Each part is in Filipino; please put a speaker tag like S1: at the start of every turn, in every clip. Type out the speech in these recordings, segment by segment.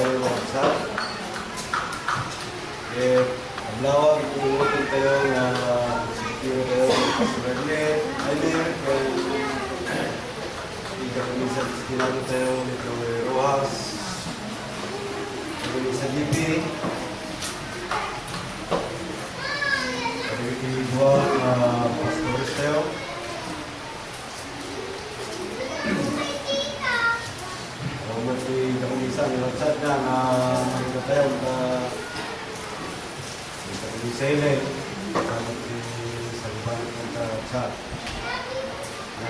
S1: tayo sa Ablawag, itingutin tayo na secure tayo ng Pastornet, Ainer, ikakamisa sa kinado tayo nito Rojas, ikakamisa GP, individual pastores tayo. Mati kakamisa ng website na makita tayo na isele mati sa ibang website na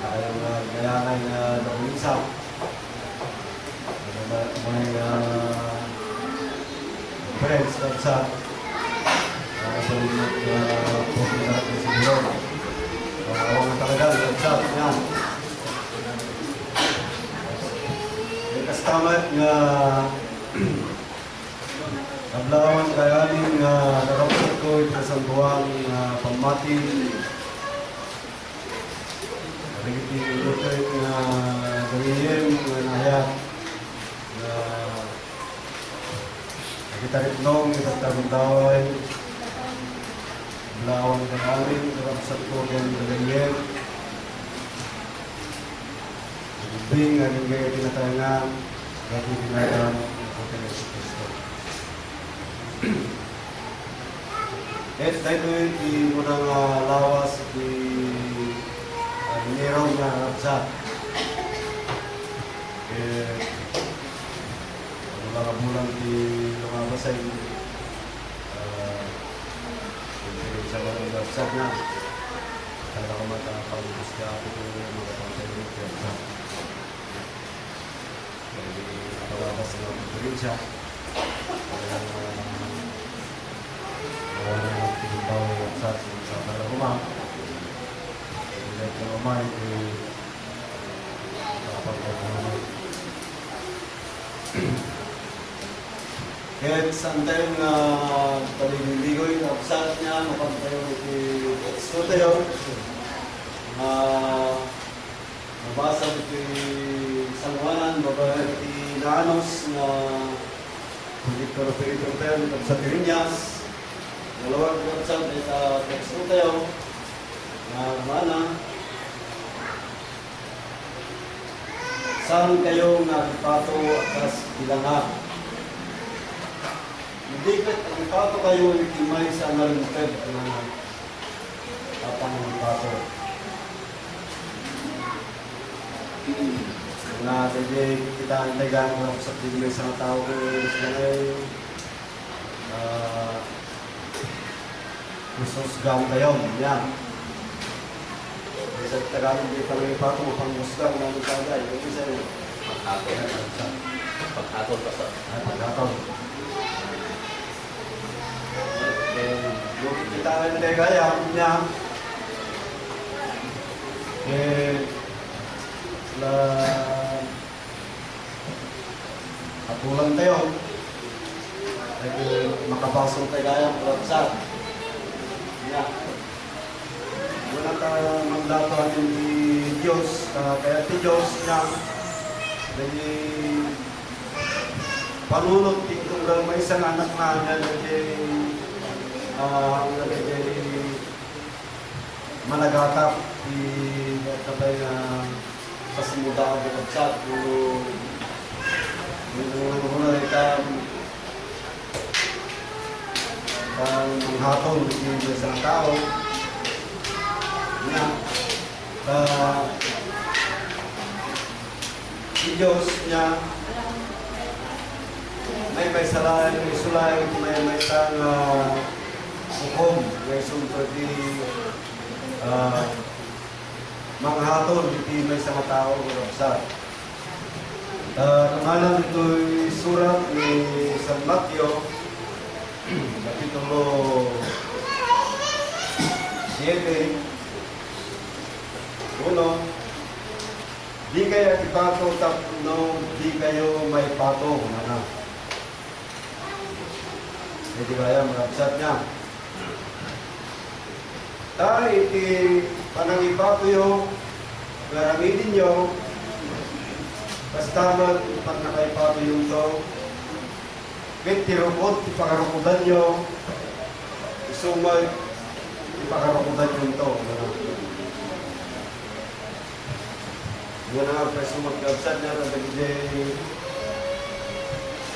S1: tayong kailangan na kakamisa may friends website sa post natin sa blog ang talagang website yan. Kastamat nga Ablawan kayanin nga nakapasok ko ito sa buwang pamati Nagiging ilutoy nga gawin nga nahayat nga nakitaritlong itatagundaway Ablawan kayanin nakapasok ko ito gawin Bing nga nagiging tinatayangan Gati dinayang Hotel Cristo. Yes, dahil ito munang lawas di niraw na rapsat. Mga bulan di lumabas ay sa mga rapsat na. Kaya ko matapagpus ka ako kung mga pangsayo ng rapsat. Jadi kalau saya bekerja, orang yang tinggal saat di rumah, di rumah itu apa namanya? Kahit santai na paligid-ligoy na saatnya mapantayo di studio, nabasa di Salwanan, babae di Lanos na Victor Pedro Pel sa Piriñas. Dalawang kapsat ay sa teksto tayo na mana. Saan kayo nakipato atas ilangan? Hindi ka nakipato kayo ikimay sa nalungkad na apang nakipato. Na jadi kita antagan orang seperti biasa tahu sebenarnya khusus gang tayo ya bisa terang di kami pakai upang musgang dan saja itu bisa pagkatol pagkatol kita andai gaya punya Pulang tayo makapasok tayo kaya sa ya wala ka magdatawanin ni Diyos kaya ti Diyos niya jadi panunod tingkong lang may isang anak na jadi malagatap di kapay na pasimuda ang kapsat Muna ito menghatol di isang tao na si Diyos niya may salay, may sulay, may isang hukom, may sumpah di menghatol di isang tao sa Kemalan ito'y surat ni San Mateo, Kapitulo 7, 1, di kayo ipato tapno, di kayo may pato. Hindi kaya marapsat niya. Tayo iti panangipato yung, garamidin nyo, kastaman, pag nakaipato yung to, tirupot, ipakarukudan nyo, isumag, ipakarukudan yung to. Yan nga, preso mag-absad na na nagigay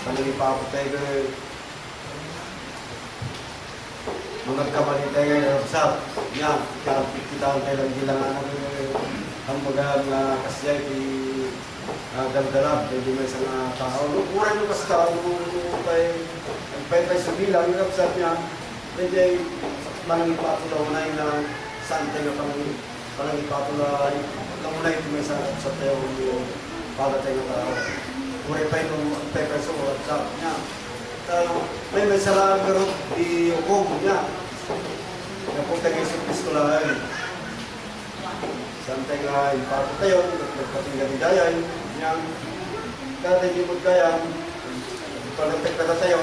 S1: panalipapo tayo mga kamali tayo ng absad. Yan, kita tayo lang gilangan ang mga kasiyay di daldalab, di may isang tao. Ukuran yung kasi tao, tayo nagpay sa bilang, yung absad niya, hindi panalipapo daw na yung saan tayo panalipapo na namunay ito may sa tayo yung para tayo na tao. Kuray pa yung paper sa WhatsApp niya. May sarang garot di ukong niya. Napunta kayo sa Kristolahay. Saan tayo nga impato tayo, nagpatinggan ni Dayan. Niyang kada hindi magkaya, pagkatek na tayo,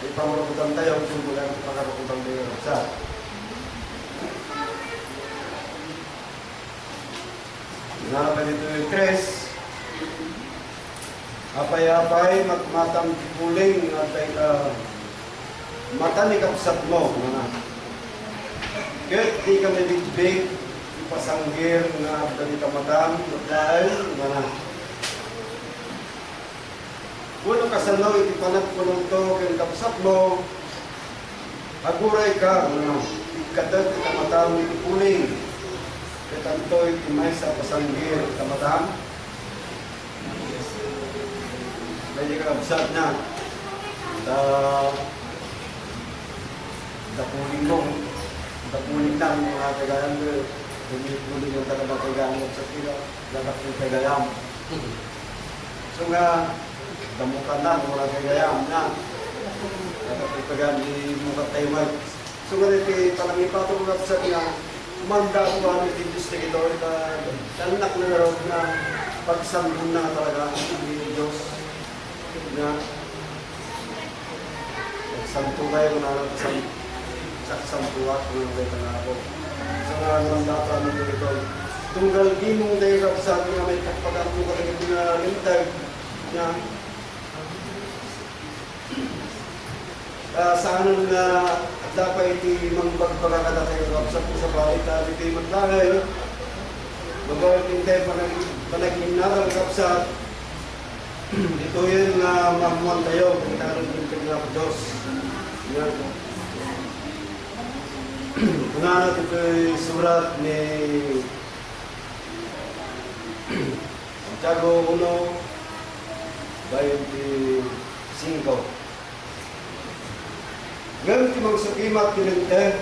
S1: ipamarakutan tayo, kung mula ang pangarakutan tayo ng WhatsApp. Nalaman nito yung tres. Apay-apay, matang puling, mata ni kapsat mo. Kahit di ka may bigbig, ipasanggir na dali ka matang, dahil, puno ka sa no, itipanat ko ng to, kaya kapsat mo, aguray ka, ikadag ka matang, itipuling. Katantoy, timay sa pasanggir, kamatang. Medyo kakabsat na. Dapuling mo. Dapuling na ang mga kagayam. Pumipuling yung taga-kagayam sa pila. Dapat yung kagayam. So nga, damukan na mga kagayam na. Dapat yung kagayam di mukat tayo mag. So nga rin, palang ipatong kakabsat niya, manda ko kami yung investigator na tanak na laro na pagsambun na talaga ng Diyos na nagsampo kayo na saksampuat kung yung kayo na ako. So nga naman dapat namin dito. Tunggal di mong dahil sa akin na may kapagkat mo kalagit na lintag na sa ano na dapat iti mangbagpagakata tayo kapsat mo sa bahay at iti maglangay magawin tayo panaging naral kapsat ito yun na mamuan tayo kung tayo yung tingnan ng Diyos yan una natin ito surat ni Santiago 1:25 ngayon timang sukimat kininte,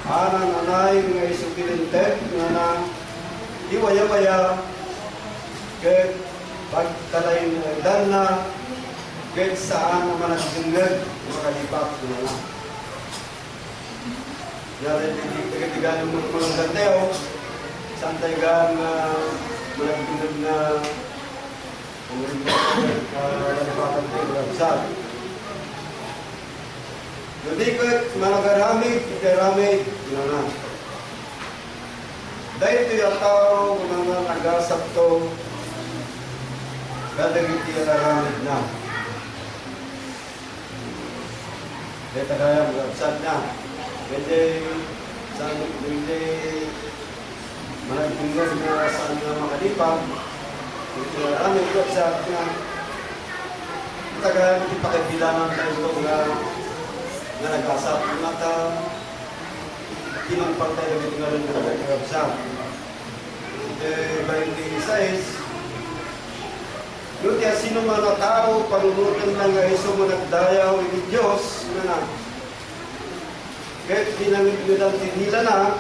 S1: nanay nga iso kininte, na iwaya-waya, kahit pagtalay ng edan na, kahit saan naman nagsingag, makalipat ko na lang. Dahil tiga-tiga ng mga ganteo, saan tayo gang malagpinag na malipatan tayo malabsad. Jadi kat managaramid, ikaramid, na. Dahil ito yung tao, mga nagasap to, kadagit yung naramid na. Dahil tagaya, magabsad na. Hindi, managpingan na saan na makalipag, ito yung naramid, magabsad na. Tagaya, hindi pakibilangan tayo ito na nag-asap at tinampal tayo ng nga rin na nag-absap. 26 Nuti sino man na tao, panunutan ng iso mo nagdayaw ng Diyos na kahit ginamit nyo lang tinila na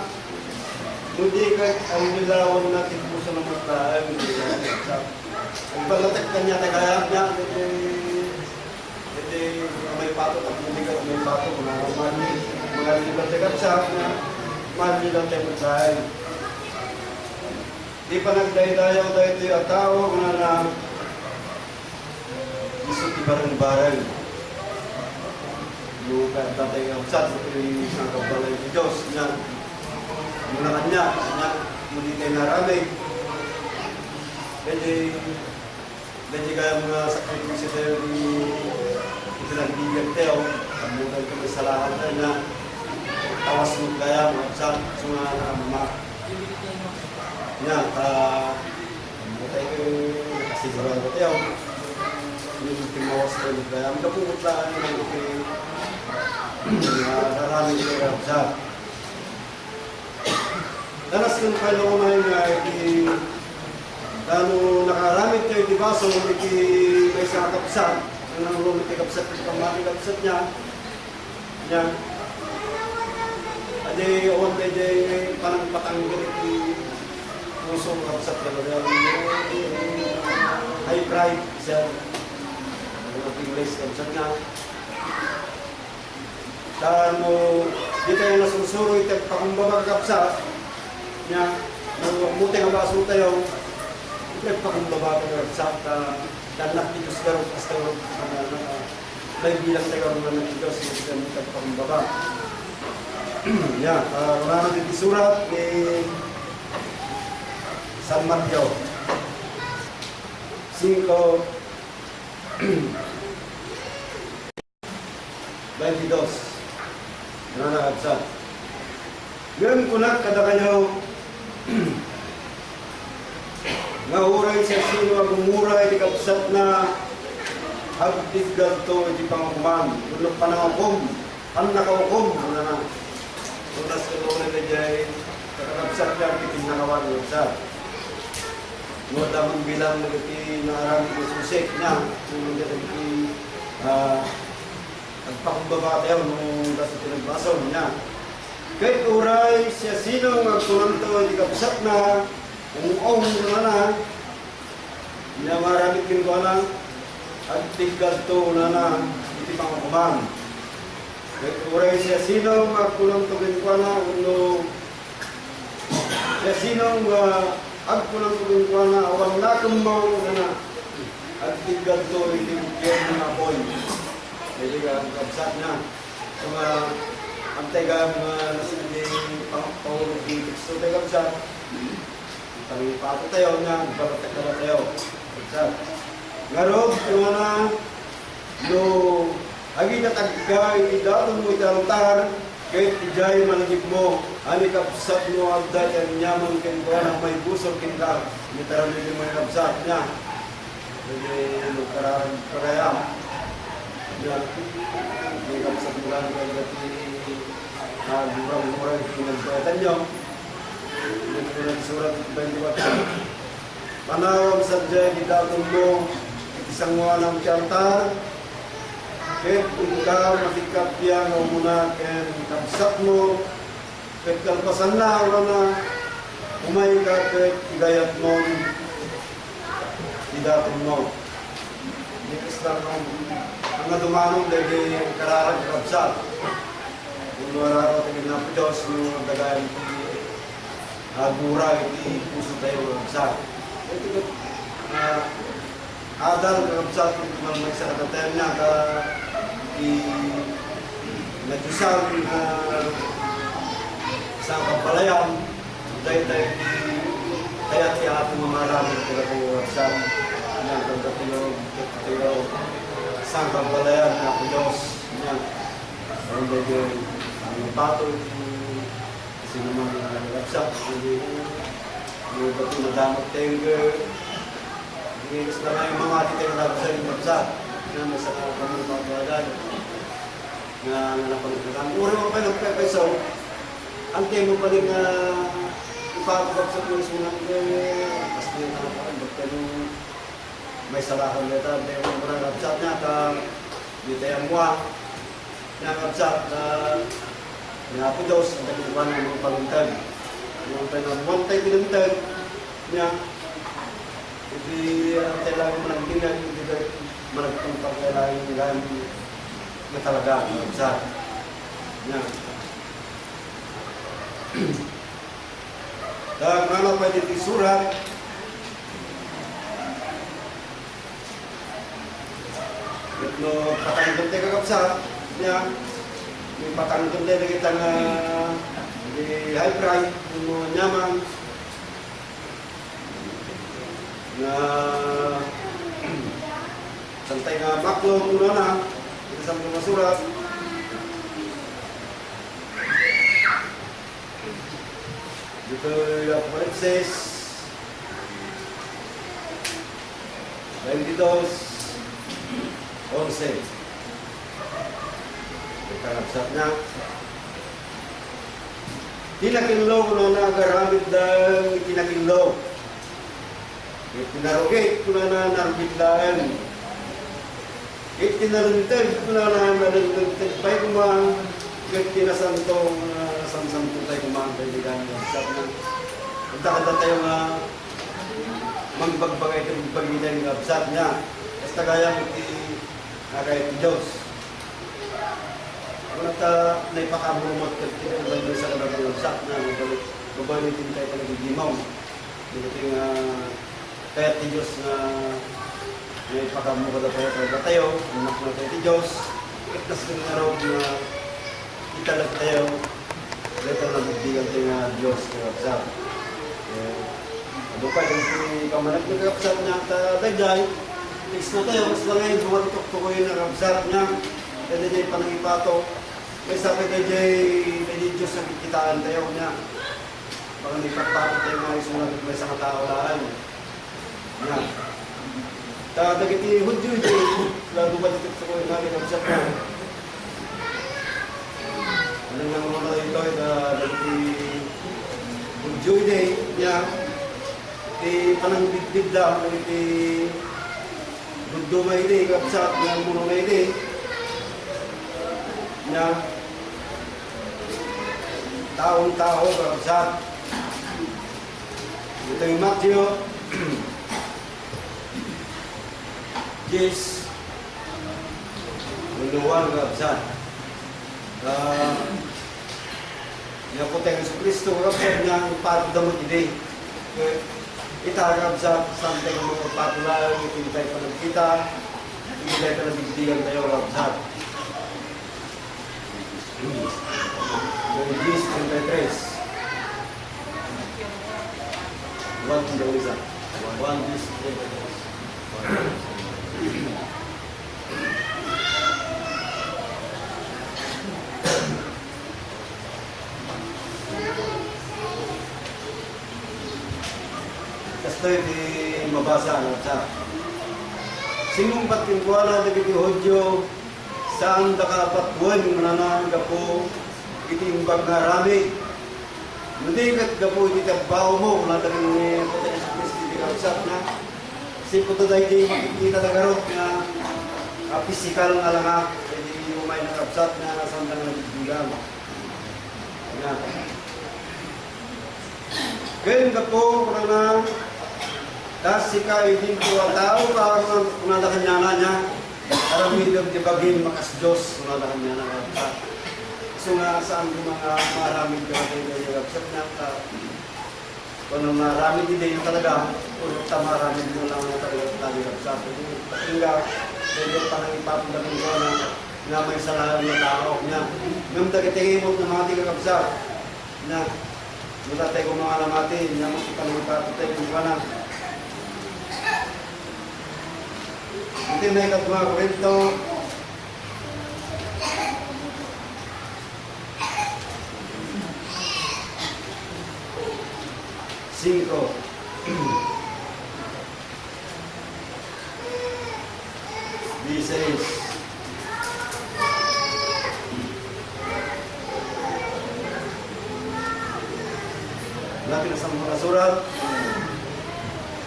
S1: nuti kahit ang nilawan natin puso ng matlaan ang balatak kanya tagayap niya may pato at bumigat may pato mga libat na kapsap na mali lang tayo magsahay. Di pa nagdayo-dayaw tayo ito yung tao na isot ibarang-barang. Yung tatay kapsap sa isang kabalay ni Diyos na muna kanya muli tayo naramay. Medyo kaya mga sakripisyo tayo ni itinagbigan tayo. Kamutan kami sa lahat tayo na tawas mo kaya mga kapsat sa mga mama. Yan, kamutan ko nakasigurado tayo. Yung timawas tayo kaya. Magkapungutlaan naman ito nararaming tayo kapsat. Danas ng kalungan nga lalo nakaramit kayo, di ba? So, may isang kapsat. Ang rumit ay kapsat, ang pamati kapsat niya. Yan. Adi, awan medyo parang patanggal iti puso ng kapsat. High pride siya. Ang English kapsat niya. Tano, di tayo nasusuro ito pakumbabag kapsat. Yan. Muti ang baso tayo. Nagpakumbaba ko ng kapsat dan nakikitos ka rin hasta may bilang tayo rin na nakikitos yung nagpakumbaba. Yan, wala natin isurat ni San Mateo 5:22. Wala na kapsat. Ngayon ko na kada kayo nga huray sa sino ang umuray di kapsat na hagdig ganto di pangakuman ulog panangakom ang nakaukom wala na unas kalunan na dyan kakapsat yan kiting nakawan ng kapsat mo damang bilang nagati naarami ng susik niya nung nagati nagpakumbaba tayo nung kasi pinagbasaw niya kahit uray siya sino ang magkunanto di kapsat na umuong na niya maramit yung kuwalang at tigad to na iti pangakuman. Kuray siya sinong magkulang to kinkwana uno siya sinong agkulang to kinkwana awan na kumaw na at tigad to iti bukyan na apoy. Jadi ka kapsat na mga antay ka mga nasindi pangpawag dito. So tayo kapsat kami pato tayo na balatak tayo. Ngarog yung na no agi na tagka idaton mo idalantar kahit ijay managip mo ani kapsat mo agda yan nyaman kintuan ang may busog kinta mitaran din mo kapsat niya jadi lukaran parayam yan may kapsat mo lang kagati durang-durang pinagbayatan nyo pinag surat 24 Manawag sadya gidaton mo isang wanang tiyantar kahit ikaw matikapya nga muna kahit kapsat mo kahit kalpasan na umay ka kahit igayat mo gidaton mo nikis lang ang dumanong dahil kararag kapsat kung nararaw tingin na po Diyos nung dagayan agura iti puso tayo kapsat ito adal kapsat kung may sarapatayan niya ka nagusang sa kampalayan dahil kaya siya ating mamarami kaya po kapsat niya kung tayo sa kampalayan na po Diyos niya ang dahil ang pato kasi naman kapsat hindi yung bato na damot tayong ginis na nga yung mga atitang lapsa yung kapsat na nasa kami magbawalan na napagdagan. Uri mo pa nagpepeso ang temo pa rin na ipapagabsat yung sunang kasi yung nakapakan bakit yung may salahan neta may mga kapsat niya di tayang muwa na kapsat na po Diyos ang tagipan ng mga paluntag yung one time pinuntan niya hindi kailangan mo ng tingnan hindi managpuntang kailangan na talaga sa niya dahil mga pwede isurat no patanggal tayo kakapsat niya yung patanggal tayo na kita nga high pride, yung nyaman. na santay nga backlog muna na ito sa mga masurat. Dito yung Apocalipsis 22:11. Ikarapsat na. Tinakinlaw ko na nagaramit ng tinakinlaw. Pinarugit ko na narugitlaan. Tinarunitag ko na narunitag. Pa'y kumang tinasantong samsantong tayo kumang kaibigan. Sabi na, magdakanda tayo nga magbagbagay ito magpagbitan ng absat niya. Basta kaya mo kahit Diyos. Kung naipakabumot ka tinagay sa kanang absat na mabalitin tayo talagang gimaw. Dito kaya ti Diyos na naipakabumot ka tayo, umak na tayo ti Diyos. Iklas ko na raw na italag tayo. Dito na magbigan tayo nga Diyos ng absat. Bukay yung kamanag ng kapsat niya at dagay, fix na tayo, mas lang ngayon, bumatok-tukoy ng kapsat niya, kaya dagay panangipato, kaya sabi dagay Diyos na kikitaan tayo niya, baka nagpapato tayo mga isunod may sa kataulaan niya. Dagay ti Hudyo, lalo ba dito-tukoy ng kapsat niya. Anong lang muna ito, dagay ti Hudyo niya, panang bigdig lang, gundo may di, kapsat, ng muno may di, na taong-tao, kapsat. Ito yung Matthew, 10, kapsat. Yung po tayo sa Kristo, kapsat niya, patadamot hindi. Itarap sa santay ng mga patulang, itintay pa ng kita, itintay pa ng bigdigan tayo rapsat. Yung Gis 33. 1 daw isa. 1 Gis 33. Ito yung mabasa ang sa sinong patingkuala na biti Hodyo saan dakapatbuan mananang gapo itimbag na rami hindi kat gapo ititabao mo wala talagang puti na sa Kristi di kapsat na si puto dahil di makikita na garot na physical nga lang ha hindi umay na kapsat na sandang nagbibilang kaya gapo mananang tas sikay din po ang tao parang kunadakan niya niya aramidog di baging makas Diyos kunadakan niya na so nga saan yung mga maraming kayo kapsat niya kung maraming din yung talaga kung maraming din lang yung talaga kapsat patingga pwede parang ipapagdating ko na may salahan ng tao niya nung tagitingimot ng mga tiga kapsat na matatay ko mga namati niya mo kita ng ipapatay yung iba na ito na ikat mga Korinto 5 16 Lapit na sa mga surat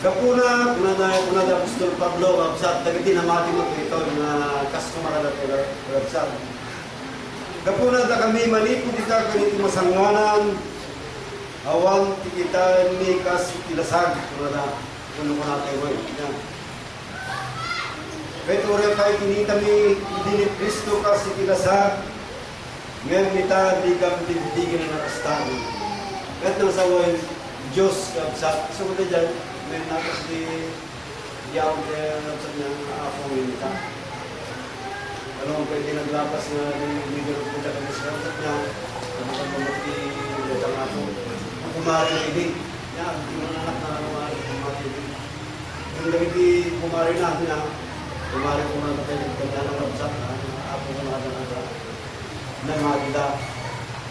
S1: Kapuna, kuna na Apostol Pablo, kapsat, dagiti na mati mo ito na kastumara na kapsat. Kapuna na kami manipod ita kanito masangwanan, awan tikita ni kas tilasag, kuna na puno ko natin mo. Petore kay kinita mi dinit Kristo kas tilasag, ngayon kita digam digdigin na nakastan. Kahit nang saway Diyos kapsat, so ko dyan, may nakas di yaw kaya sa niyang akong minita. Alam mo, pwede naglapas na leader of the Kamis Ramsat niya, kapag mamati ulit ang ako. Ang kumari na hindi, niya, hindi mo nanak na kumari hindi. kung hindi pumari na niya, pumari ko na tayo ng kanya ng ramsak, ako ko na kada na mga gida.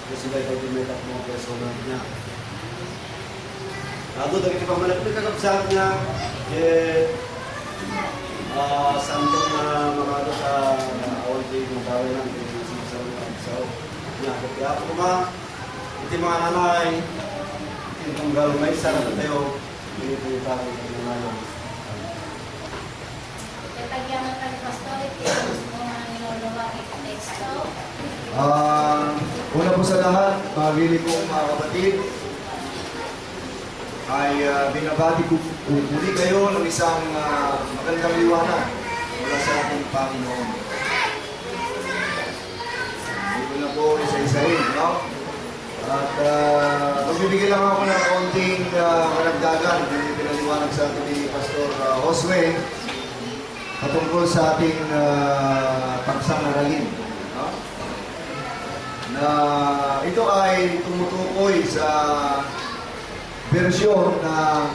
S1: Kasi sila tayo may mga persona niya. Ato, dahil kipamalak na kakapsak niya, saan ko na makado sa awal kayo ng tawin ng so, kaya ako iti mga nanay, itong galmay, sana na tayo, pinipita ko ng nanay.
S2: Katagyan ng Pastor, gusto mo nga nilalawa teksto.
S3: Una po sa lahat, mga gili kong mga kapatid, ay binabati ko muli kayo ng isang magandang liwanag mula sa ating Panginoon. Hindi ko na po isa-isahin, no? At magbibigay lang ako ng konting karagdagan na pinaliwanag sa ating ni Pastor Josue patungkol sa ating pagsang-aralin. No? Na ito ay tumutukoy sa bersyon na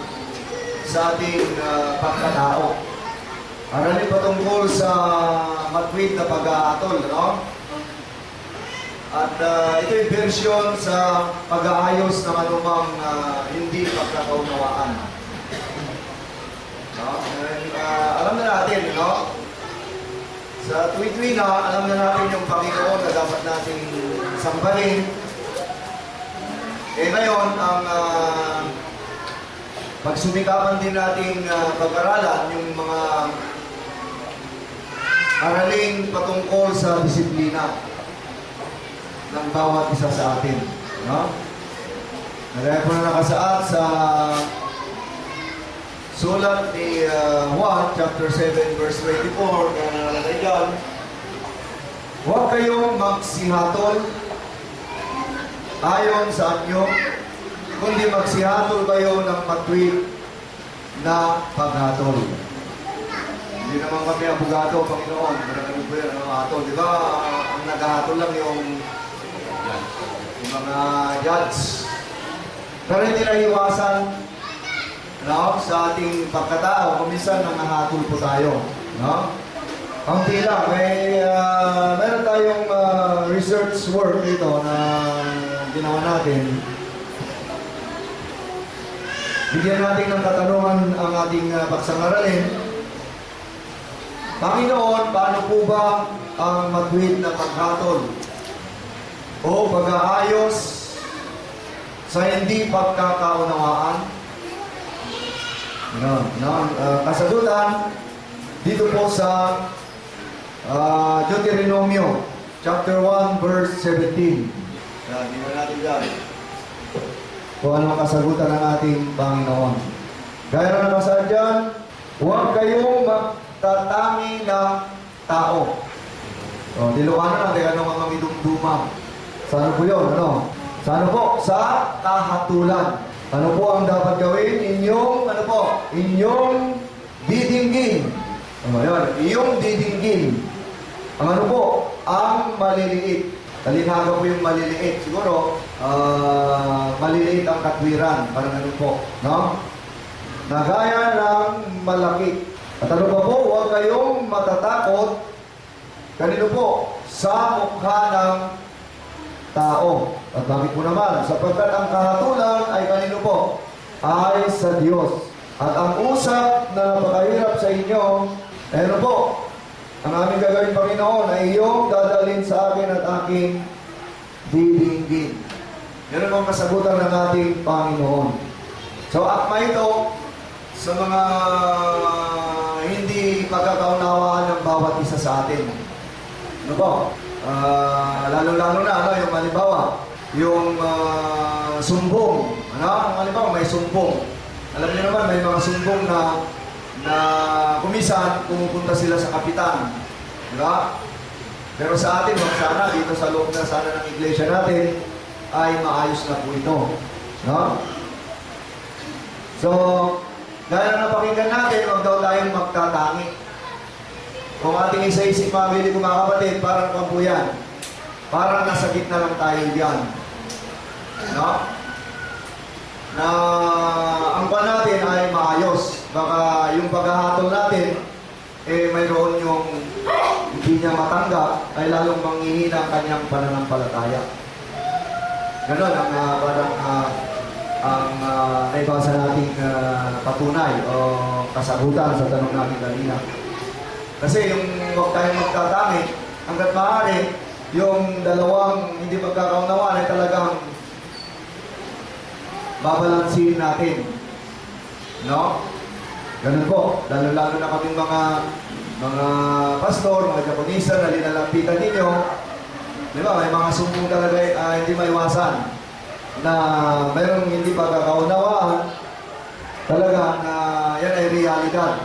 S3: sa ating pagkatao. Aralin patungkol sa matwid na pag-aatol, no? At ito yung bersyon sa pag-aayos ng anumang hindi pagkakaunawaan. No? Alam na natin, no? Sa tuwi-tuwi na, alam na natin yung Panginoon na dapat nating sambahin. Ngayon, ang pagsumikapan din nating pag-aralan yung mga araling patungkol sa disiplina ng bawat isa sa atin. No? Nagaya po na nakasaad sa sulat ni Juan, chapter 7, verse 24, kaya nakalagay dyan, huwag kayong magsihatol ayon sa anyo, kundi magsihatol kayo ng matwid na paghatol. Hindi naman kami abogado, Panginoon. Marami po yan ang hatol. Di ba, ang naghahatol lang yung mga judge. Pero hindi na iwasan, no, sa ating pagkatao. Kuminsan nangahatol po tayo. No? Ang tila, meron tayong research work dito na ginawa natin. Bigyan natin ng katanungan ang ating pagsang-aralin. Panginoon, paano po ba ang matwid na paghatol o pag-aayos sa hindi pagkakaunawaan? Kasagutan dito po sa Deuteronomio chapter 1 verse 17. Hindi na natin dyan. Kung ano ang kasagutan ng ating Panginoon. Gaya na nakasaad dyan, huwag kayong magtatangi ng tao. Diluwanan natin ano mga midumduma. Sa ano po yun? Ano? Sa ano po? Sa kahatulan. Ano po ang dapat gawin? Inyong, ano po? Inyong didinggin. Yun, iyong didinggin. Ang ano po? Ang maliliit. Talinaga po yung maliliit. Siguro, maliliit ang katwiran. Parang ano po. No? Nagaya ng malaki. At ano pa po? Huwag kayong matatakot. Kanino po? Sa mukha ng tao. At bakit po naman? Sapagkat ang kahatulan ay kanino po? Ay sa Diyos. At ang usap na napakahirap sa inyo, ano po? Ang aming gagawin, Panginoon, ay iyong dadalhin sa akin at aking didinggin. Yan ang kasagutan ng ating Panginoon. So, akma ito sa mga hindi pagkakaunawaan ng bawat isa sa atin. Ano po? Lalo-lalo na, yung halimbawa, yung sumbong. Halimbawa, may sumbong. Alam niyo naman, may mga sumbong na kumisan, pumupunta sila sa kapitan. Diba? Pero sa atin, sana, dito sa loob na sana ng iglesia natin, ay maayos na po ito. No? So, gaya na napakinggan natin, huwag daw tayong magtatangi. Kung ating isa-isip mabili ko mga kapatid, parang kampuyan. Parang nasa gitna lang tayo diyan. No? Na ang pa natin ay maayos. baka yung paghahatol natin, mayroon yung hindi niya matanggap, ay lalong manghihina ang kanyang pananampalataya. Ganon ang naibasa nating patunay o kasagutan sa tanong natin kanina. Kasi yung huwag tayong magtatami, hanggat maaari, yung dalawang hindi pagkakaunawaan ay talagang babalansin natin. No? Ganun po. Lalo-lalo na kaming mga pastor, mga diakonisa na linalapitan ninyo. Di ba? May mga sumbong talaga hindi maiwasan na mayroong hindi pagkakaunawaan talaga na yan ay realidad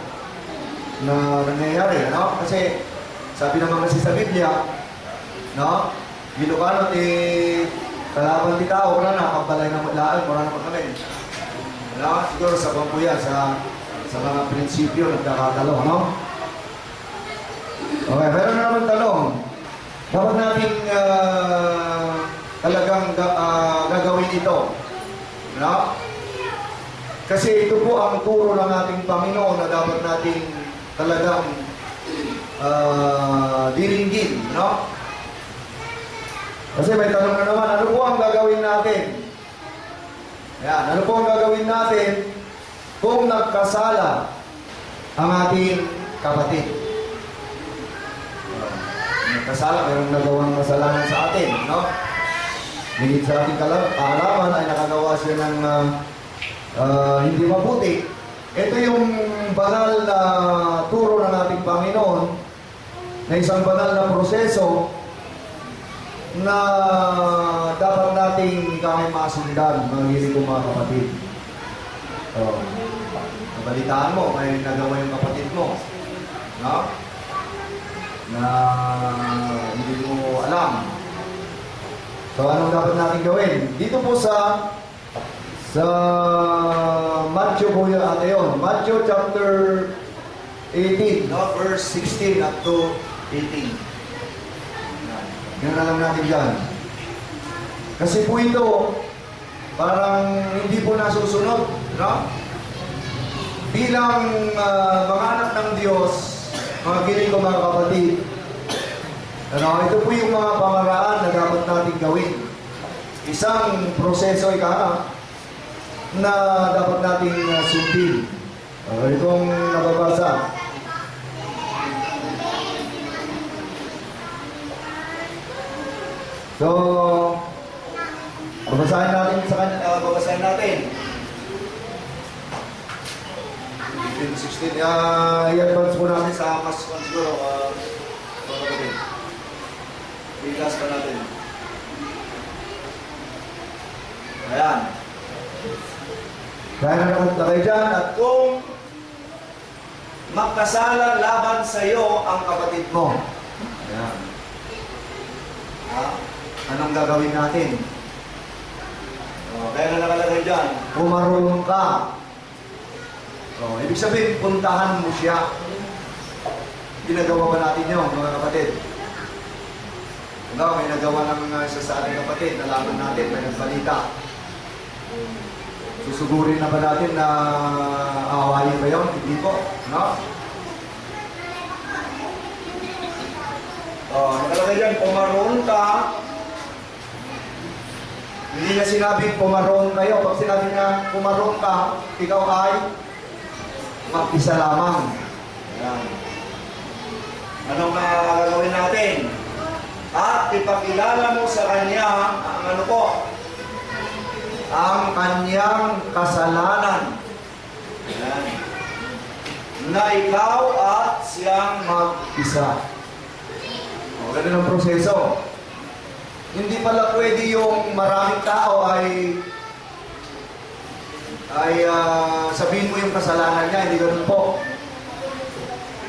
S3: na nangyayari. No? Kasi sabi naman kasi sa Biblia, no? Ilocano kalaban ti tao, wala na, kabalay na maglaan, wala na kami. Wala, siguro sa pampuya, sa mga prinsipyo nagkakatalo, no? Okay, meron na naman talong. Dapat natin talagang gagawin ito. No? Kasi ito po ang turo ng ating Panginoon na dapat natin talagang diringgin, no? Kasi may tanong na naman, ano po ang gagawin natin? Yan, ano po ang gagawin natin kung nagkasala ang ating kapatid? Nagkasala, mayroong nagawang kasalanan sa atin, no? Higit sa ating kaalaman ay nakagawa siya ng hindi mabuti. Ito yung banal na turo ng ating Panginoon na isang banal na proseso na dapat nating kami masundan, mga hilig ko mga kapatid. Nabalitaan mo, may nagawa yung kapatid mo. No? Na hindi mo alam. So, anong dapat natin gawin? Dito po sa Matthew po yun ate yun. Matthew chapter 18, no? Verse 16 up to 18. Yan na lang natin dyan. Kasi po ito, parang hindi po nasusunod, no? Bilang mga anak ng Diyos, mga kilig ko mga kapatid, ano, ito po yung mga pamaraan na dapat natin gawin. Isang proseso na dapat natin sundin. Itong nababasa. So, babasahin natin sa kanya, babasahin natin. 15, 16, i-advance po natin sa mas siguro, bigas pa natin. Ayan. Kaya na kayo dyan, at kung magkasala laban sa iyo ang kapatid mo. Ayan. Anong gagawin natin? Kaya na nakalagay dyan, pumarunong ka. Ibig sabihin, puntahan mo siya. Ginagawa ba natin yun, mga kapatid? May nagawa ng isa sa ating kapatid, nalaman natin, may nagbalita. Susugurin na ba natin na aawayin ba yun? Hindi po, no? Nakalagay dyan, pumaroon ka. Hindi niya sinabing pumaroon kayo. Pag sinabi niya pumaroon ka, ikaw ay mag-isa lamang. Ayan. Anong gagawin natin? At ipakilala mo sa kanya ang ano po? Ang kanyang kasalanan. Ayan. Na ikaw at siyang mag-isa. Ganun ang proseso. Hindi pala pwede yung maraming tao ay sabihin mo yung kasalanan niya, hindi ganun po.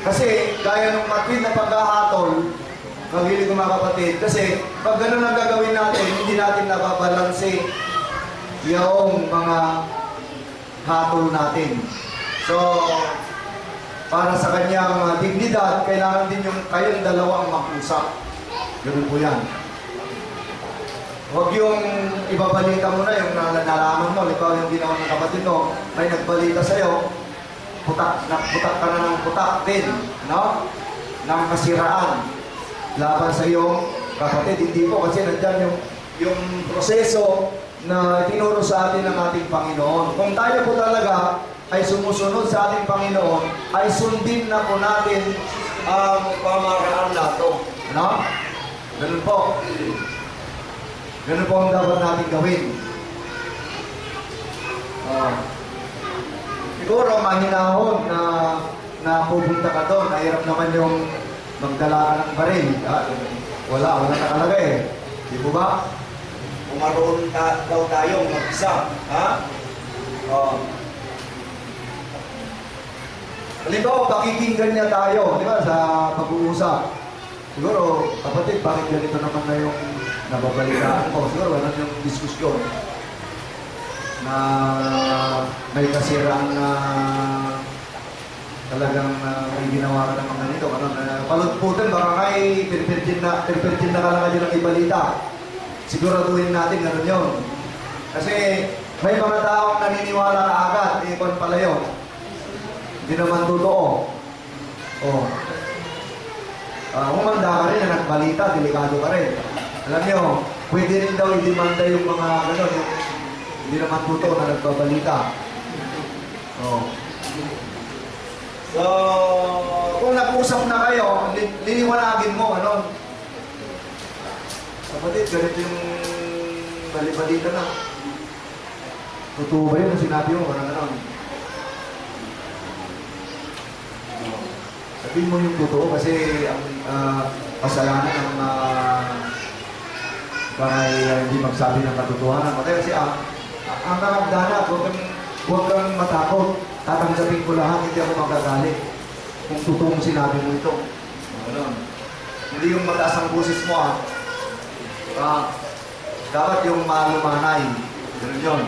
S3: Kasi gaya ng matwid na paghahatol, maghilig ko mga kapatid, kasi pag ganun ang gagawin natin, hindi natin nababalanse yung mga hatol natin. So, para sa kanyang dignidad, kailangan din yung kayong dalawang mag-usap. Ganun po yan. Huwag yung ibabalita mo na yung nalaman mo, ikaw yung ginawa ng kapatid mo, may nagbalita sa'yo, putak ka na ng putak din, no? Ng kasiraan laban sa iyong kapatid. Hindi po, kasi nandyan yung proseso na tinuro sa atin ng ating Panginoon. Kung tayo po talaga ay sumusunod sa ating Panginoon, ay sundin na po natin ang pamaraan nato. No? Ganun po. Ganun po ang dapat natin gawin. Siguro, mahinahon na pupunta ka doon. Nahirap naman yung magdala ka ng baril. Wala nakalagay. Di po ba? Umaroon daw tayo mag-isa. Ha? Halimbawa, pakikinggan niya tayo, di ba, sa pag-uusap. Siguro, kapatid, bakit ganito naman na yung nababalitaan ko? Siguro, wala yung diskusyon na may kasiraan na talagang may ginawa ka ng mga ganito. Palutputan, baka kay perpertin na ka lang kayo ng ibalita. Siguraduhin natin gano'n yun. Kasi may mga taong naniniwala na agad, ikon pala yun. Hindi naman totoo. Humanda ka rin na nagbalita, delikado ka rin. Alam nyo, pwede rin daw i-demanda yung mga gano'n, yung hindi naman totoo na nagbabalita. So, kung nag-usap na kayo, liniwanagin mo, ano? Kapatid, ganito yung balibalita na. Totoo ba yun ang sinabi mo? Parang gano'n. Sabihin mo yung totoo kasi ang kasalanan ng para hindi magsabi ng katotohanan. Kasi ang nakagdana, huwag kang matakot. Tatanggapin ko lahat, hindi ako magagalit. Kung totoong sinabi mo ito. Ganun. Hindi yung mataas ang busis mo, dapat yung malumanay. Ganun yun.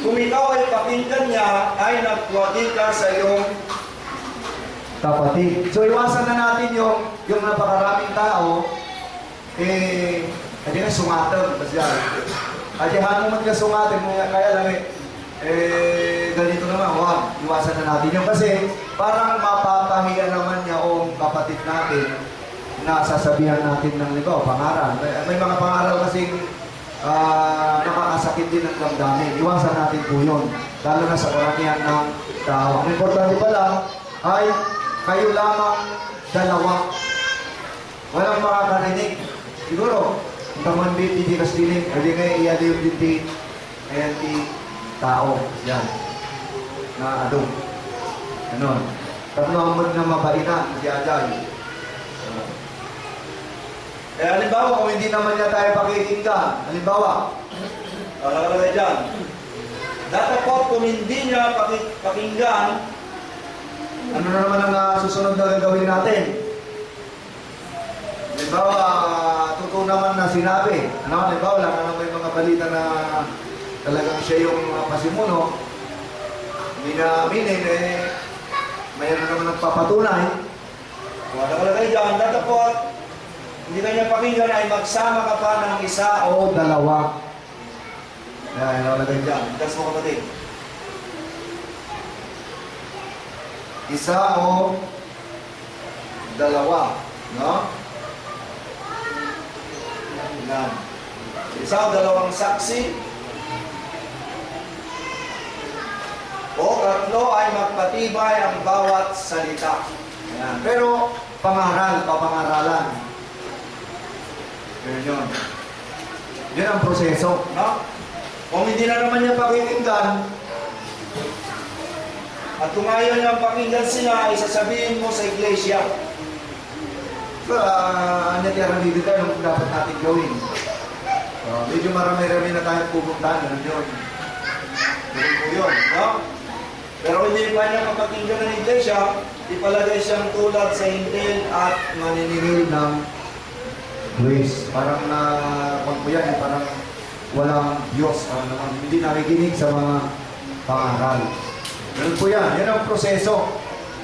S3: Kung ikaw ay pakinggan niya, ay nagwagi ka sa iyong kapatid. So iwasan na natin yung napakaraming tao, hindi na sungatan. Adihan mo man ka sungatan, kaya lang ganito naman, huwag. Iwasan na natin yun. Kasi parang mapapahiya naman niya o kapatid natin na sasabihan natin ng ito, pangaral. May mga pangaral kasing nakakasakit din ng damdamin. Iwasan natin po yun. Lalo na sa karamihan ng tao. Ang importante pala ay kayo lamang dalawa. Walang makakarinig. Siguro, taman biti di kasdiling, hindi ngayon iyaliw din ayan di tao. Yan. Na adong. Ganon. Tatlo na mabaina, si Ajay. Halimbawa, kung hindi naman niya tayo pakikinggan, halimbawa, nakalagay dyan, datapot kung hindi niya pakinggan, ano na naman ang susunod na gagawin natin? Halimbawa, totoo naman na sinabi. Halimbawa, lang na may mga balita na talagang siya yung pasimuno, hindi na aminin, mayroon naman nagpapatunay. Kung nakalagay dyan, datapot, hindi na niya pakinggan ay magsama ka pa ng isa o dalawa. Yan, nakalagay dyan. Itas mo kapatid. Isa o dalawa. No? Yan. Isa o dalawang saksi. O tatlo ay magpatibay ang bawat salita. Yan. Pero pangaral, papangaralan. Yun. Yun ang proseso. No? Kung hindi na naman niya pakikinggan, at kung ayaw niya pakinggan sila, ay sasabihin mo sa iglesia. So, natira dito tayo nung dapat natin gawin. Medyo marami-rami na tayo pupuntahan. Ganun yun. Ganun po yun. No? Pero hindi pa niya mapakinggan ng iglesia, ipalagay siyang tulad sa hintil at maniningil ng grace. Parang yan, parang walang Diyos. Hindi nakikinig sa mga pangaral. Ganun po yan. Yan ang proseso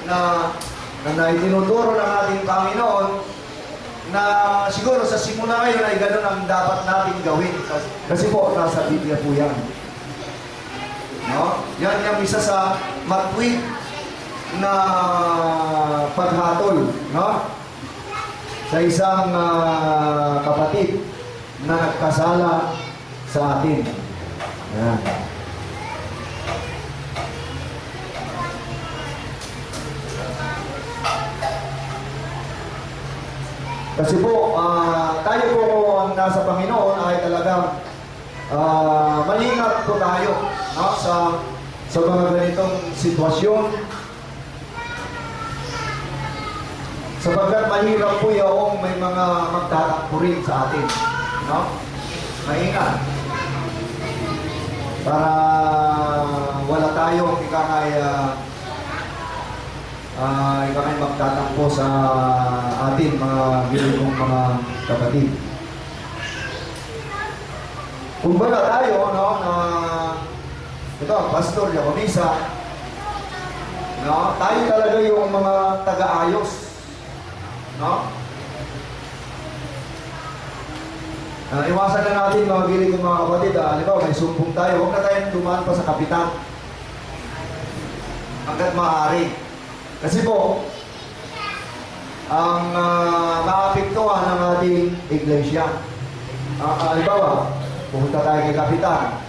S3: na itinuturo ng ating Panginoon na siguro sa simula ngayon ay ganun ang dapat natin gawin. Kasi po, nasa Biblia po yan. No? Yan yung isa sa matwid na paghatol, no? Sa isang kapatid na nagkasala sa atin. Yan. Kasi po, tayo po ang nasa Panginoon ay talagang malingat po tayo, no? Sa mga ganitong sitwasyon. Sapagkat mahirap po yung may mga magtatakbo rin sa atin, no? Maingat. Para wala tayong ikakay magtatakbo sa atin, mga giliwang mga kapatid. Kumbaga tayo, no, na ito, pastor, diakonisa, no, tayo talaga yung mga taga-ayos, no? Iwasan na natin mga gilig ng mga kapatid, halimbawa may sumpong tayo, huwag na tayong dumaan pa sa kapitan hanggat maaari. Kasi po, ang maapektuhan ng ating iglesia. Halimbawa, pumunta tayo kay kapitan,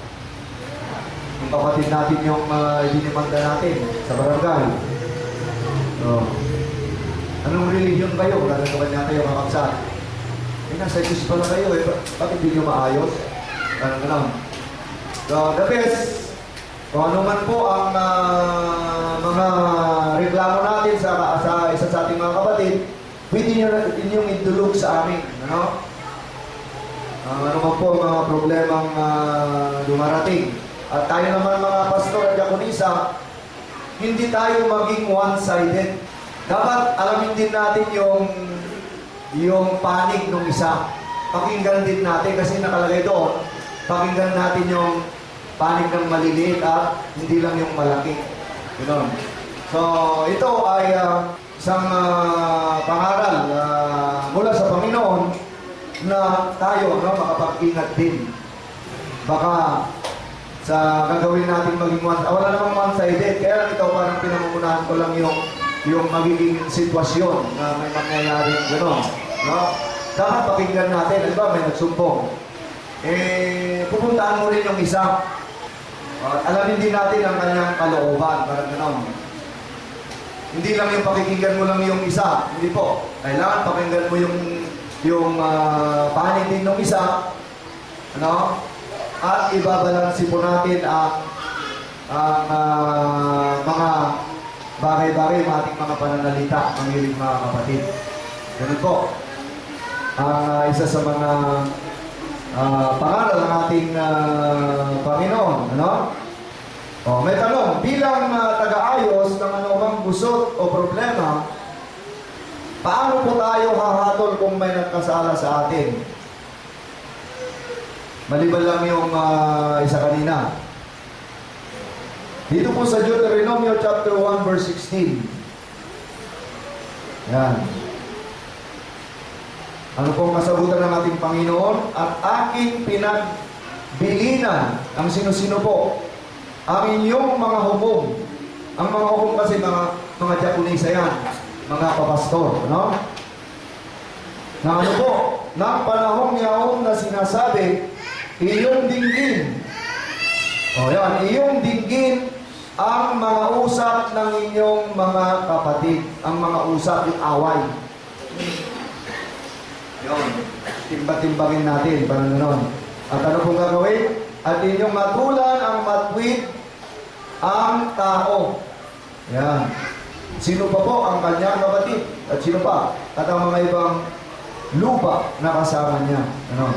S3: yung kapatid natin yung dinimanda natin sa barangay. So, anong religion kayo? Gagawin natin yung kakapsat. Nasa Diyos pala kayo eh. Bakit hindi nyo maayos? Ganun. So, the best, kung ano man po ang mga reklamo natin sa isa sa ating mga kapatid, pwede nyo inyong idulog sa amin. Ano? Ano man po ang mga problemang dumarating. At tayo naman mga pastor at diakonisa, hindi tayo maging one-sided. Dapat alamin din natin yung panig ng isa. Pakinggan din natin kasi nakalagay doon. Pakinggan natin yung panig ng maliliit at hindi lang yung malaki. Ganoon. So, ito ay isang pangaral mula sa Panginoon na tayo makapag-ingat din. Baka sa gagawin natin maging wala namang one-sided. Kaya lang ito parang pinangungunahan ko lang yung magiging sitwasyon na may mangyayari gano'n. No? Dapat pakinggan natin. Diba, may nagsumpong. Pupuntaan mo rin yung isa. Alamin din natin ang kanyang kalooban. Parang gano'n. Hindi lang yung pakikinggan mo lang yung isa. Hindi po. Kailangan pakinggan mo yung panig din ng isa. Ano? At ibabalansin po natin ang mga bagay-bagay, ating mga pananalita, pangilig mga kapatid. Ganun po. Isa sa mga pangaral ng ating Panginoon. Ano? May tanong, bilang taga-ayos ng anumang gusot o problema, paano po tayo hahatol kung may nagkasala sa atin? Maliban lang yung isa kanina. Dito po sa Deuteronomy chapter 1 verse 16. Yan. Ano pong kasagutan ng ating Panginoon? At aking pinagbilinan ang sino-sino po? Ang inyong mga humong. Ang mga humong kasi mga diakonisa yan. Mga kapastor. No? Na ano po? Ng panahong yaon na sinasabi, iyong dinggin. Yan. Iyong dinggin ang mga usap ng inyong mga kapatid. Ang mga usap, yung away. Yun. Timba-timbangin natin. Parang gano'n. At ano pong gagawin? At inyong matulan ang matwid ang tao. Yan. Sino pa po ang kanyang kapatid? At sino pa? At ang mga ibang lupa na kasama niya. Ano?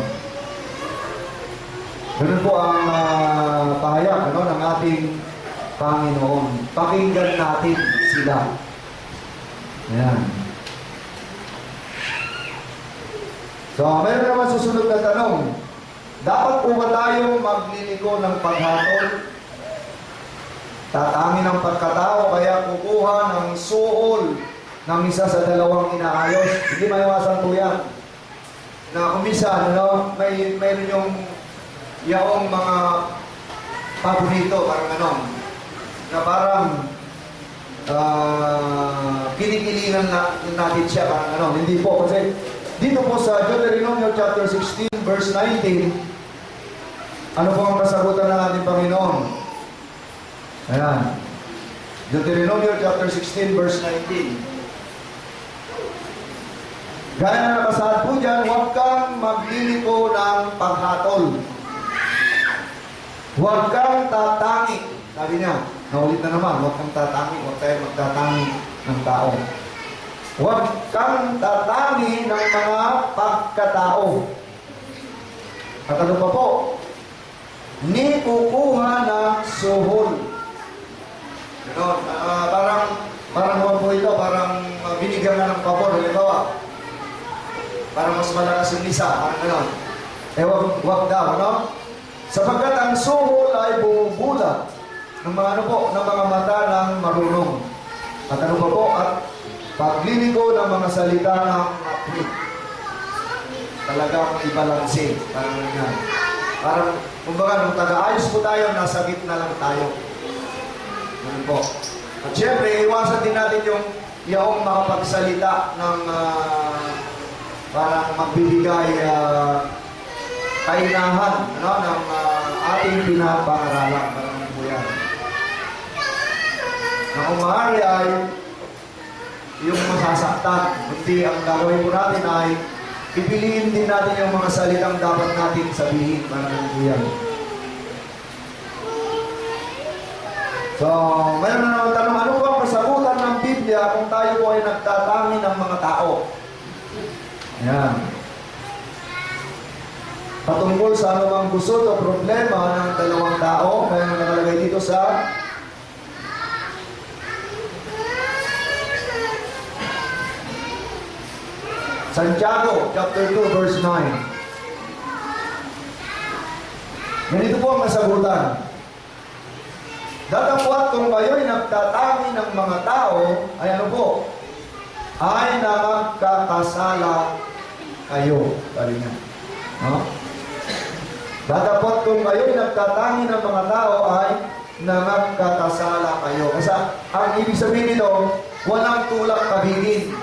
S3: Ganun po ang pahayag ng ating Panginoon. Pakinggan natin sila. Ayan. So, meron naman susunod na tanong. Dapat po ba tayo magliligo ng paghatol? Tatangin ang pagkatao, kaya kukuha ng suol ng isa sa dalawang inaayos. Hindi maiwasan po yan. Na kumisan, mayroon yung yaong mga paborito, parang ano, na parang kinikilingan natin siya, parang ano, hindi po. Kasi dito po sa Deuteronomy chapter 16, verse 19, ano po ang kasagutan ng ating Panginoon? Ayan. Deuteronomy chapter 16, verse 19. Gaya na nakasaad po dyan, huwag kang maglilito ng paghatol. Huwag kang tatangi. Sabi niya, naulit na naman, huwag kang tatangi, huwag tayo magtatangi ng tao. Huwag kang tatangi ng mga pagkatao. At ano pa po? Ni kukuha ng suhol. Ganon, parang huwag po ito, parang binigyan ka ng pabor, halimbawa. Parang mas malakas yung isa, parang ganon. Wag daw, ano? Sapagkat ang suhol ay bumubulat ng mga ano po, ng mga mata ng marunong. At ano pa po? At pagliligo ng mga salita ng apit. Talagang ibalansin. Parang ganyan. Parang, kumbaga, nung taga-ayos po tayo, nasa gitna lang tayo. Ganun po. At syempre, iwasan din natin yung makapagsalita ng parang magbibigay kainahan, ano, ng ating pinapangaralan. Parang po yan. Na kung maaari ay yung masasaktan. Kundi ang gagawin po natin ay pipiliin din natin yung mga salitang dapat natin sabihin. Parang po yan. So, mayroon na naman tanong, ano po ang kasagutan ng Biblia kung tayo po ay nagtatangi ng mga tao? Ayan. Patungkol sa anumang gusot o problema ng dalawang tao, kaya nakalagay dito sa Santiago, chapter 2, verse 9. Ganito po ang kasagutan. Datapwat kung kayo'y nagtatangi ng mga tao, ay ano po? Ay nagkakasala kayo. Sabi niya. No? Datapwat kung kayo'y nagtatangi ng mga tao, ay nagkakasala kayo. Kasi ang ibig sabihin nito, walang tulak kabigin.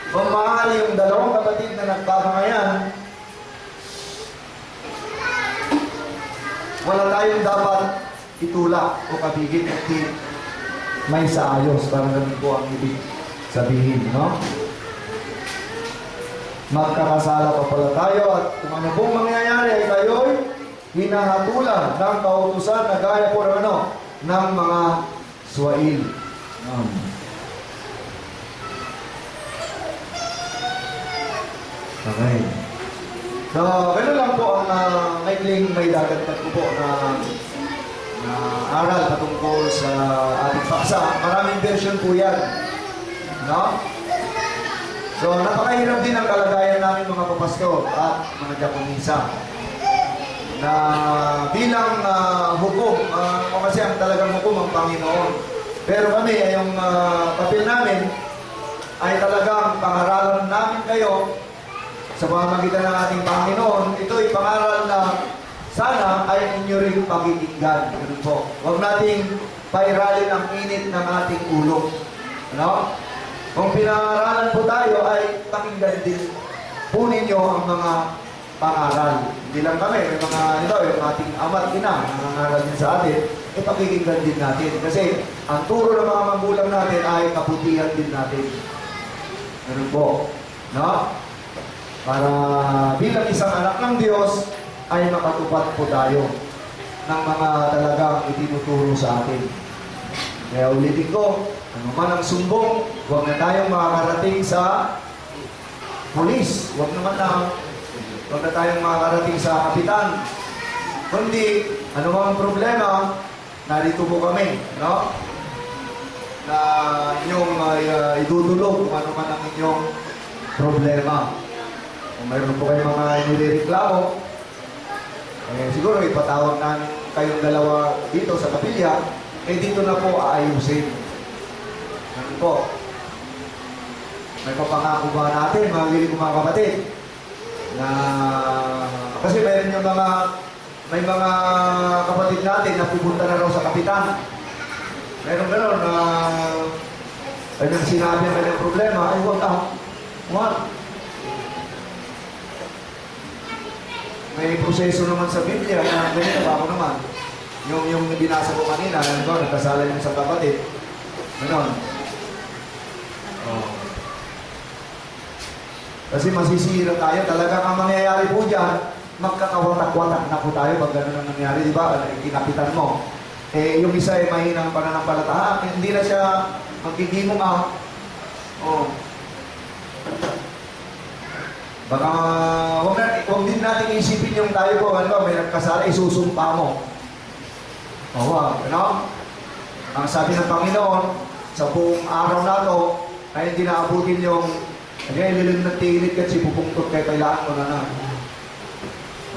S3: Kung mahal yung dalawang kapatid na nagbabangayan, wala tayong dapat itulak o kabigin at may saayos. Parang ganun po ang ibig sabihin, no? Magkakasala pa pala tayo at kung ano pong mangyayari ay kayo'y hinahatulan ng kautusan na gaya po ng ano, ng mga Swail. Okay. So, gano'n lang po ang maikling may dagdag ko po na aral patungkol sa ating paksa. Maraming version po yan. No? So, napakahirap din ang kalagayan namin mga papastor at mga Japonisa. Na bilang hukom, o kasi ang talagang hukom ang Panginoon. Pero kami, yung papel namin ay talagang pangaralan namin kayo sa pamamagitan ng ating Panginoon. Ito'y pangaral na sana ay inyo rin pagkikinggan. Ganun po. Huwag nating pairalin ang init ng ating ulo. Ano? Kung pinangaralan po tayo ay pakinggan din po ninyo ang mga pangaral. Hindi lang kami, may mga, yung ating ama't ina, nangangaral din sa atin, pakikinggan din natin. Kasi ang turo ng mga magulang natin ay kabutihan din natin. Ganun po. No? Para bilang isang anak ng Diyos, ay makatupad po tayo ng mga talagang itinuturo sa atin. Kaya ulitin ko, ano man ang sumbong, huwag na tayong makakarating sa pulis. Huwag na tayong makakarating sa kapitan. Kundi, ano man ang problema, narito po kami, no? Na inyong idudulog kung ano man ang inyong problema. Kung mayroon po kayong mga nireklamo, siguro ipatawag namin kayong dalawa dito sa kapilya, dito na po aayusin. Ganun po. May papangako ba natin, mga giling mga kapatid, na kasi mayroon yung mga may mga kapatid natin na pupunta na raw sa kapitan. Meron gano'n na kanyang sinabi ang kanyang problema, ay huwag ka. Huwag. May proseso naman sa Biblia na ganito ba ako naman. Yung binasa ko kanina, nagkasalan yung sa kapatid. Ganon. Oh. Kasi masisira tayo. Talagang ang mangyayari po dyan, magkakawatak-watak na po tayo pag gano'n ang nangyari. Di ba? Kinapitan mo. Eh, yung isa ay mahinang pananampalataya. Hindi na siya magkikimong Oh. Baka, huwag din natin isipin yung tayo po, ano ba, may nagkasala, isusumpa mo. Oo, ano? Ang sabi ng Panginoon, sa buong araw na to, ay hindi naabutin yung, lilim ng tilit kasi pupungtot kayo, kailangan mo na.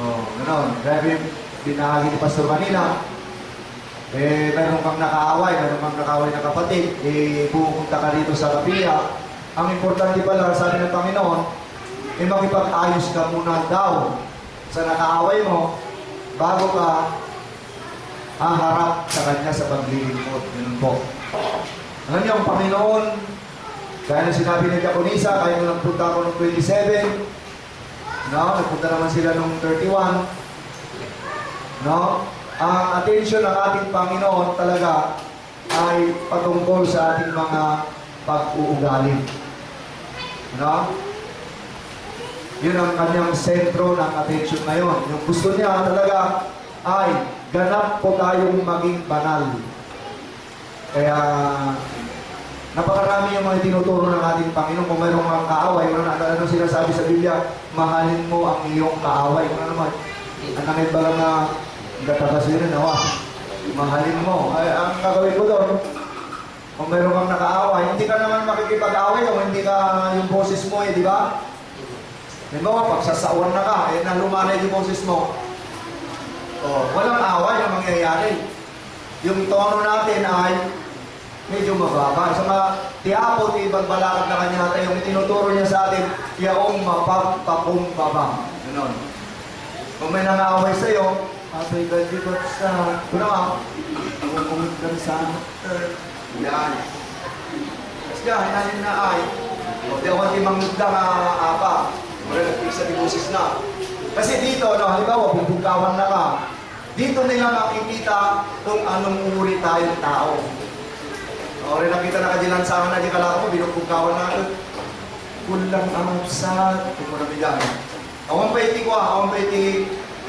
S3: Oo, gano'n. Kaya binahagi ni Pastor kanina, meron kang nakaaway na kapatid, pupunta ka dito sa kapilya. Ang importante pala, sabi ng Panginoon, makipag-ayos ka muna daw sa nakaaway mo bago ka haharap sa Kanya sa paglilingkod. Ganun po. Alam niyo, ang Panginoon, kaya na sinabi ni Diakonisa, kaya nung nagpunta ako noong 27, no? Nagpunta naman sila noong 31, no? Ang attention ng ating Panginoon talaga ay patungkol sa ating mga pag-uugali. No? Yun ang kanyang sentro ng attention ngayon. Yung gusto niya talaga ay ganap po tayong maging banal. Kaya napakarami yung mga tinuturo ng ating Panginoon. Kung mayroong mga kaaway, ano sinasabi sa Biblia, mahalin mo ang iyong kaaway. Ano naman? Ang nangit ba lang na gatabas yun, mahalin mo. Ay, ang gagawin ko doon, kung mayroong kang nakaaway, hindi ka naman makikipag-away o hindi ka yung boses mo di ba? Halimbawa, pagsasawan na ka, nalumanay yung boses mo. Walang away ang mangyayari. Yung tono natin ay medyo mababa. Sa mga tiapo, ibagbalakad na kanya natin, yung itinuturo niya sa atin, yaong mapagpakumbaba. Ganon. Kung may nangaaway sa'yo, Abay galibat sa... Kuna ka? Pagkumit ka sa... Yan. Kasi yan, hinanin na ay. Di ako timang nagda nga apa. Wala nagpisa di boses na. Kasi dito, halimbawa, bubugkawan na ka. Dito nila makikita kung anong uri tayong tao. O rin nakita na kadilansangan na di kalaka mo, binubugkawan na ito. Kulang ang sad. Kung mo nabigyan. Awan pa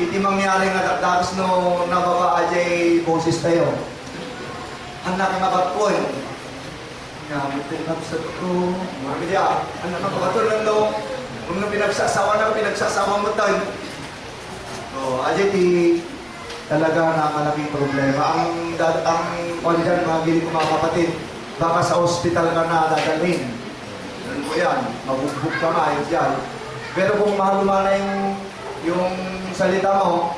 S3: iti mangyari nga tapos no nababa ajay boses tayo. Ang nakangabat ko Ngamit ay kapsat ko. Mga kaya, ang nakakabato lang no. Kung na pinagsasawa na, pinagsasawa mo tayo. Ajay ti talaga na malaking problema. Ang dyan, mga giling mga kapatid, baka sa ospital ka na dadalhin. Ano po yan? Mabugbog ka nga, ayos yan. Pero kung mahal na yung salita mo,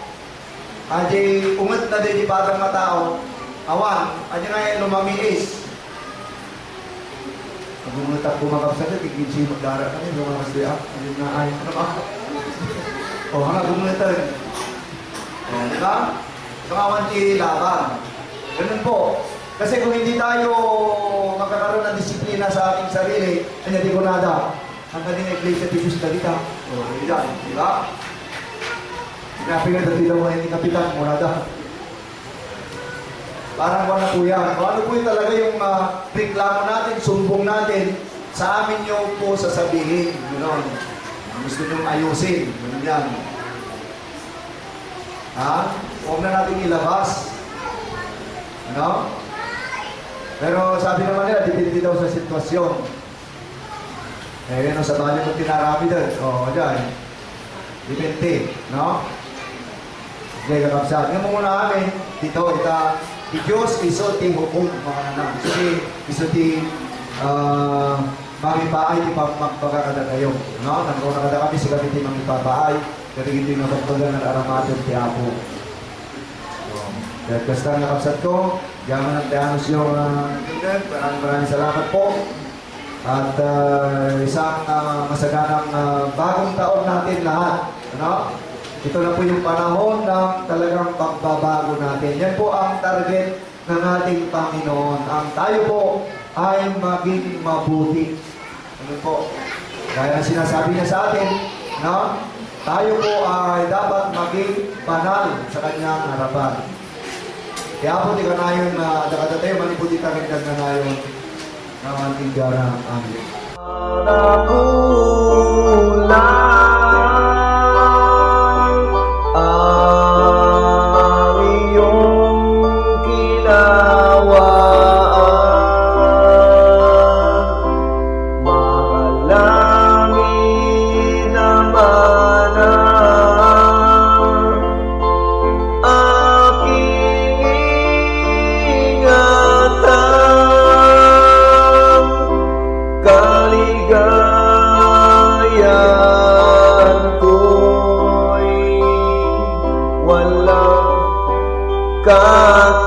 S3: ajay ungat na din di batang matao, awan, ajay nga yung lumamiis. Pag umutak bumakap sa ito, tigil magdara ka rin, lumakas di ako, ajay na ay, ano ba? Hanga bumulitan. Di ba? Kawawan ti laban. Ganun po. Kasi kung hindi tayo magkakaroon ng disiplina sa ating sarili, ay di ko nada. Ang kaning iglesia tipos na dita. Di ba? Sinabi nga dati daw mga hindi kapitan, muna daw. Parang wala po yan. Ano po yung talaga yung reklamo natin, sumbong natin, sa amin yung po sasabihin. Gano'n. Gusto nyo ayusin. Gano'n yan. Huwag na natin ilabas. Ano? Pero sabi naman nila, dipindi daw sa sitwasyon. Yun, sa banyo mo tinarami doon. Dyan. Dipindi. No? Jadi kakapsat. Ngayon mo muna kami, dito, Diyos iso ti hukum, mga anak. Iso ti mangipaay, ti magpagkakada kayo. No? Nangkuna kada kami, sa kami ti mangipapaay, kasi hindi napagpagan ng aramatin ti Apo. Dahil basta nakapsat ko, yaman ang teanos yung maraming salamat po. At isang masaganang bagong taon natin lahat. Ano? Ito na po yung panahon ng talagang pagbabago natin. Yan po ang target ng ating Panginoon. Ang tayo po ay maging mabuti. Ano po? Kaya sinasabi niya sa atin, no? Tayo po ay dapat maging banal sa kanyang harapan. Kaya po di ka na yun na nakatatayo, maniputi ka rin na yun ng ating garang angel. Ang iyong kinawaan, makalangin naman ang aking ingatan, kaligayahan ko'y walang katapusan.